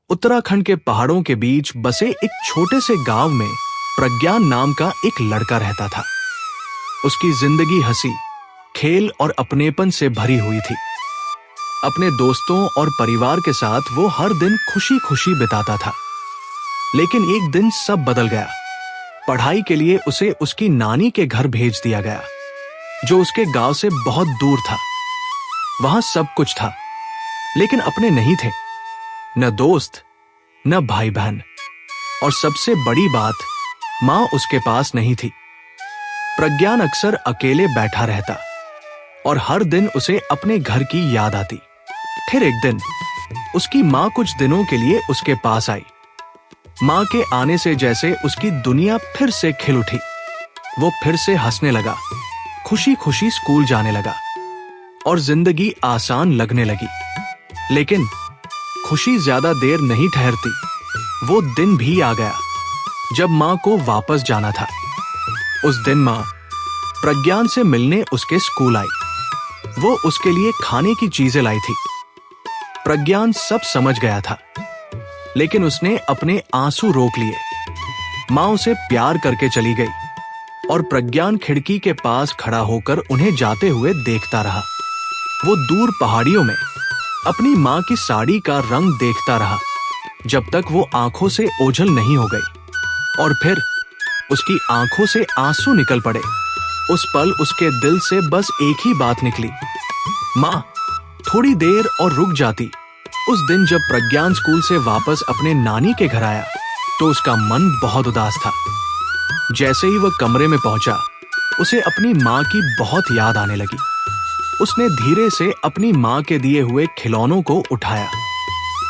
उत्तराखंड के पहाड़ों के बीच बसे एक छोटे से गांव में प्रज्ञान नाम का एक लड़का रहता था। उसकी जिंदगी हंसी, खेल और अपनेपन से भरी हुई थी। अपने दोस्तों और परिवार के साथ वो हर दिन खुशी खुशी बिताता था। लेकिन एक दिन सब बदल गया। पढ़ाई के लिए उसे उसकी नानी के घर भेज दिया गया, जो उसके गांव से बहुत दूर था। वहां सब कुछ था, लेकिन अपने नहीं थे, न दोस्त, न भाई बहन, और सबसे बड़ी बात, मां उसके पास नहीं थी। प्रज्ञान अक्सर अकेले बैठा रहता और हर दिन उसे अपने घर की याद आती। फिर एक दिन उसकी मां कुछ दिनों के लिए उसके पास आई। मां के आने से जैसे उसकी दुनिया फिर से खिल उठी। वो फिर से हंसने लगा, खुशी खुशी स्कूल जाने लगा और जिंदगी आसान लगने लगी। लेकिन खुशी ज्यादा देर नहीं ठहरती। वो दिन भी आ गया जब मां को वापस जाना था। उस दिन मां प्रज्ञान से मिलने उसके स्कूल आई। वो उसके लिए खाने की चीजें लाई थी। प्रज्ञान सब समझ गया था, लेकिन उसने अपने आंसू रोक लिए। मां उसे प्यार करके चली गई और प्रज्ञान खिड़की के पास खड़ा होकर उन्हें जाते हुए देखता रहा। वो दूर पहाड़ियों में अपनी मां की साड़ी का रंग देखता रहा, जब तक वो आंखों से ओझल नहीं हो गई। और फिर उसकी आंखों से आंसू निकल पड़े। उस पल उसके दिल से बस एक ही बात निकली, मां थोड़ी देर और रुक जाती। उस दिन जब प्रज्ञान स्कूल से वापस अपने नानी के घर आया तो उसका मन बहुत उदास था। जैसे ही वह कमरे में पहुंचा, उसे अपनी मां की बहुत याद आने लगी। उसने धीरे से अपनी मां के दिए हुए खिलौनों को उठाया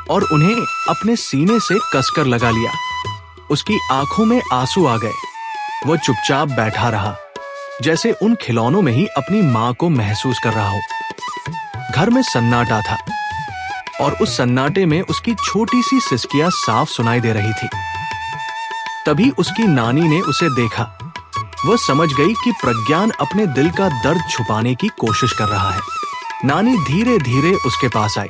और उन्हें अपने सीने से कसकर लगा लिया। उसकी आंखों में आंसू आ गए। वह चुपचाप बैठा रहा, जैसे उन खिलौनों में ही अपनी मां को महसूस कर रहा हो। घर में सन्नाटा था और उस सन्नाटे में उसकी छोटी सी सिसकियां साफ सुनाई दे रही थी। तभी उसकी नानी ने उसे देखा। वह समझ गई कि प्रज्ञान अपने दिल का दर्द छुपाने की कोशिश कर रहा है। नानी धीरे धीरे उसके पास आई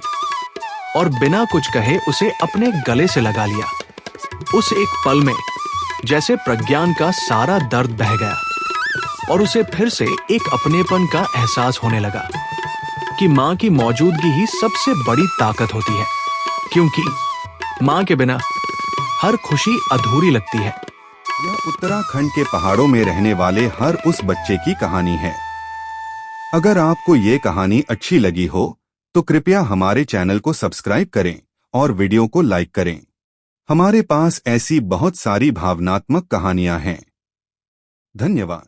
और बिना कुछ कहे उसे अपने गले से लगा लिया। उस एक पल में जैसे प्रज्ञान का सारा दर्द बह गया और उसे फिर से एक अपनेपन का एहसास होने लगा कि मां की मौजूदगी ही सबसे बड़ी ताकत होती है, क्योंकि मां के बिना हर खुशी अधूरी लगती है। यह उत्तराखंड के पहाड़ों में रहने वाले हर उस बच्चे की कहानी है। अगर आपको ये कहानी अच्छी लगी हो तो कृपया हमारे चैनल को सब्सक्राइब करें और वीडियो को लाइक करें। हमारे पास ऐसी बहुत सारी भावनात्मक कहानियां हैं। धन्यवाद।